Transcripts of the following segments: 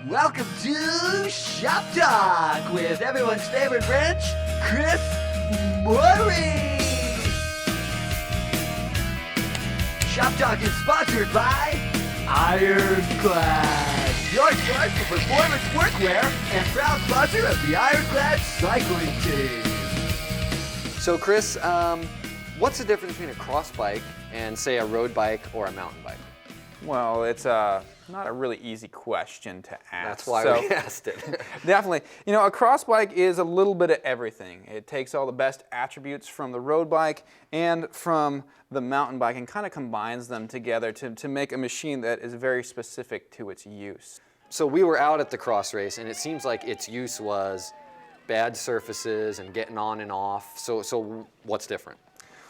Welcome to Shop Talk with everyone's favorite wrench, Chris Murray. Shop Talk is sponsored by Ironclad, your source for performance workwear and proud sponsor of the Ironclad cycling team. So Chris, what's the difference between a cross bike and say a road bike or a mountain bike? Well, it's not a really easy question to ask. That's why we asked it. Definitely. You know, a cross bike is a little bit of everything. It takes all the best attributes from the road bike and from the mountain bike and kind of combines them together to make a machine that is very specific to its use. So we were out at the cross race and it seems like its use was bad surfaces and getting on and off. So what's different?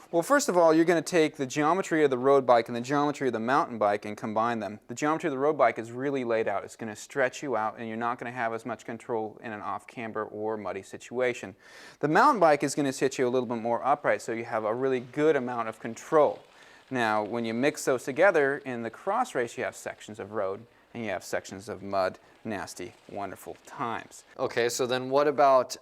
Well, first of all, you're going to take the geometry of the road bike and the geometry of the mountain bike and combine them. The geometry of the road bike is really laid out. It's going to stretch you out and you're not going to have as much control in an off-camber or muddy situation. The mountain bike is going to sit you a little bit more upright, so you have a really good amount of control. Now, when you mix those together in the cross race, you have sections of road and you have sections of mud, nasty, wonderful times. Okay, so then what about,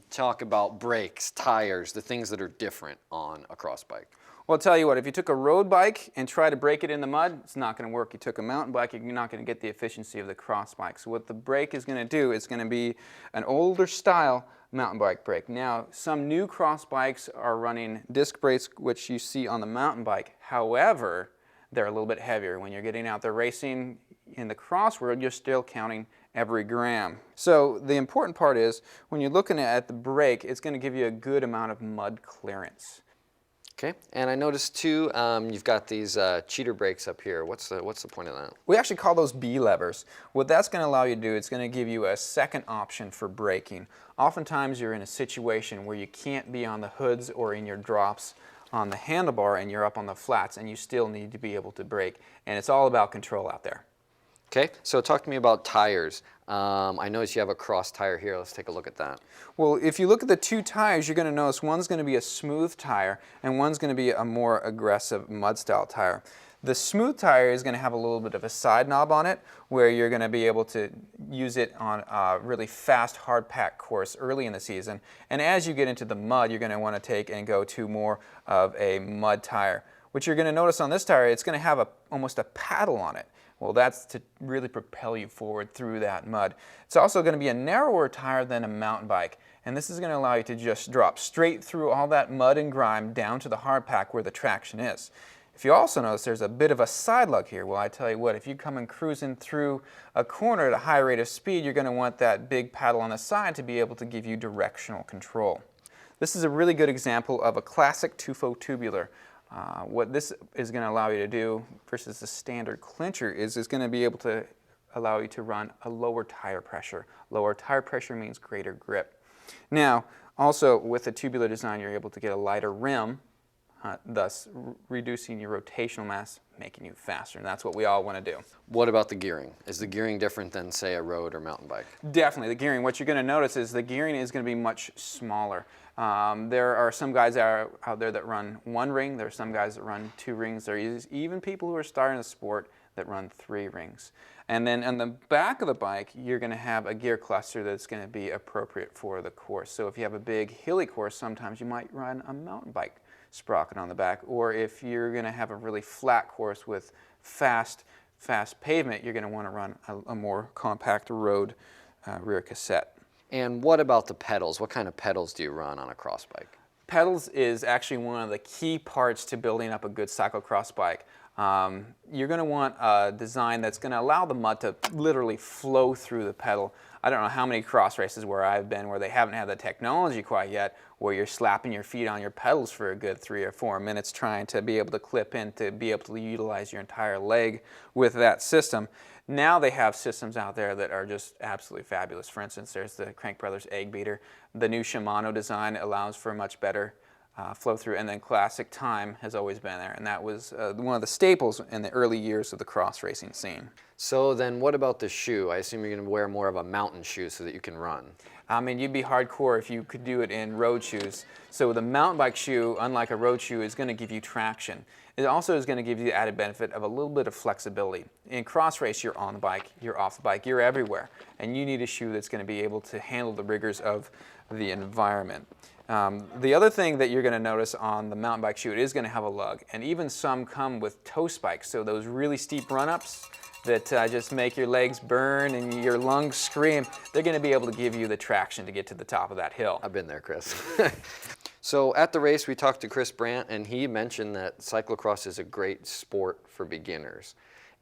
talk about brakes, tires, the things that are different on a cross bike? Well, I'll tell you what, if you took a road bike and tried to brake it in the mud, it's not going to work. You took a mountain bike, you're not going to get the efficiency of the cross bike. So what the brake is going to do is going to be an older style mountain bike brake. Now, some new cross bikes are running disc brakes, which you see on the mountain bike. However, they're a little bit heavier. When you're getting out there racing in the cross world, you're still counting every gram. So the important part is when you're looking at the brake, it's going to give you a good amount of mud clearance. Okay, and I noticed too, you've got these cheater brakes up here. What's the point of that? We actually call those B levers. What that's going to allow you to do, it's going to give you a second option for braking. Oftentimes you're in a situation where you can't be on the hoods or in your drops on the handlebar and you're up on the flats and you still need to be able to brake, and it's all about control out there. Okay, so talk to me about tires. I notice you have a cross tire here. Let's take a look at that. Well, if you look at the two tires, you're going to notice one's going to be a smooth tire and one's going to be a more aggressive mud style tire. The smooth tire is going to have a little bit of a side knob on it where you're going to be able to use it on a really fast hard pack course early in the season, and as you get into the mud you're going to want to take and go to more of a mud tire. What you're going to notice on this tire, it's going to have almost a paddle on it. Well, that's to really propel you forward through that mud. It's also going to be a narrower tire than a mountain bike, and this is going to allow you to just drop straight through all that mud and grime down to the hard pack where the traction is. If you also notice there's a bit of a side lug here, well, I tell you what, if you come and cruising through a corner at a high rate of speed, you're going to want that big paddle on the side to be able to give you directional control. This is a really good example of a classic tufo tubular. What this is going to allow you to do versus the standard clincher is going to be able to allow you to run a lower tire pressure. Lower tire pressure means greater grip. Now, also with the tubular design, you're able to get a lighter rim, thus reducing your rotational mass, making you faster, and that's what we all want to do. What about the gearing? Is the gearing different than, say, a road or mountain bike? Definitely, the gearing. What you're going to notice is the gearing is going to be much smaller. There are some guys out there that run one ring. There are some guys that run two rings. There are even people who are starting the sport that run 3 rings. And then on the back of the bike, you're going to have a gear cluster that's going to be appropriate for the course. So if you have a big hilly course, sometimes you might run a mountain bike sprocket on the back. Or if you're going to have a really flat course with fast pavement, you're going to want to run a more compact road rear cassette. And what about the pedals? What kind of pedals do you run on a cross bike? Pedals is actually one of the key parts to building up a good cyclocross bike. You're going to want a design that's going to allow the mud to literally flow through the pedal. I don't know how many cross races where I've been where they haven't had the technology quite yet, where you're slapping your feet on your pedals for a good 3 or 4 minutes trying to be able to clip in, to be able to utilize your entire leg with that system. Now they have systems out there that are just absolutely fabulous. For instance, there's the Crank Brothers Egg Beater. The new Shimano design allows for a much better flow through, and then classic time has always been there, and that was one of the staples in the early years of the cross racing scene. So then what about the shoe? I assume you're going to wear more of a mountain shoe so that you can run. I mean, you'd be hardcore if you could do it in road shoes. So the mountain bike shoe, unlike a road shoe, is going to give you traction. It also is going to give you the added benefit of a little bit of flexibility. In cross race, you're on the bike, you're off the bike, you're everywhere, and you need a shoe that's going to be able to handle the rigors of the environment. The other thing that you're going to notice on the mountain bike shoe, it is going to have a lug, and even some come with toe spikes, so those really steep run-ups that just make your legs burn and your lungs scream, they're going to be able to give you the traction to get to the top of that hill. I've been there, Chris. So at the race, we talked to Chris Brandt, and he mentioned that cyclocross is a great sport for beginners.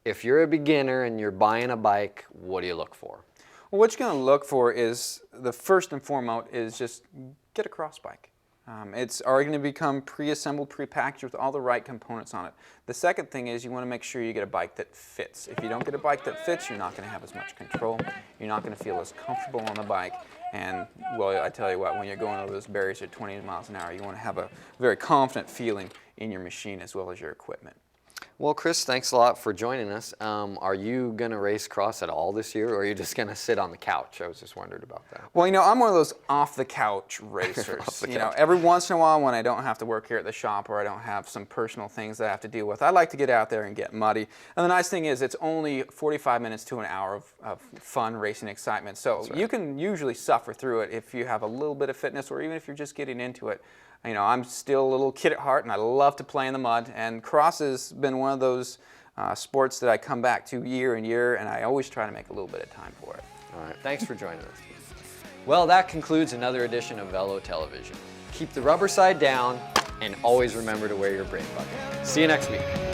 If you're a beginner and you're buying a bike, what do you look for? Well, what you're going to look for is, the first and foremost, is just get a cross bike. It's already going to become pre-assembled, pre-packaged with all the right components on it. The second thing is you want to make sure you get a bike that fits. If you don't get a bike that fits, you're not going to have as much control. You're not going to feel as comfortable on the bike. And, well, I tell you what, when you're going over those barriers at 20 miles an hour, you want to have a very confident feeling in your machine as well as your equipment. Well, Chris, thanks a lot for joining us. Are you going to race cross at all this year, or are you just going to sit on the couch? I was just wondering about that. Well, you know, I'm one of those off-the-couch racers. You know, every once in a while when I don't have to work here at the shop or I don't have some personal things that I have to deal with, I like to get out there and get muddy. And the nice thing is it's only 45 minutes to an hour of fun racing excitement. So you can usually suffer through it if you have a little bit of fitness or even if you're just getting into it. You know, I'm still a little kid at heart, and I love to play in the mud, and cross has been one of those sports that I come back to year and year, and I always try to make a little bit of time for it. All right, thanks for joining us. Well, that concludes another edition of Velo Television. Keep the rubber side down, and always remember to wear your brake bucket. See you next week.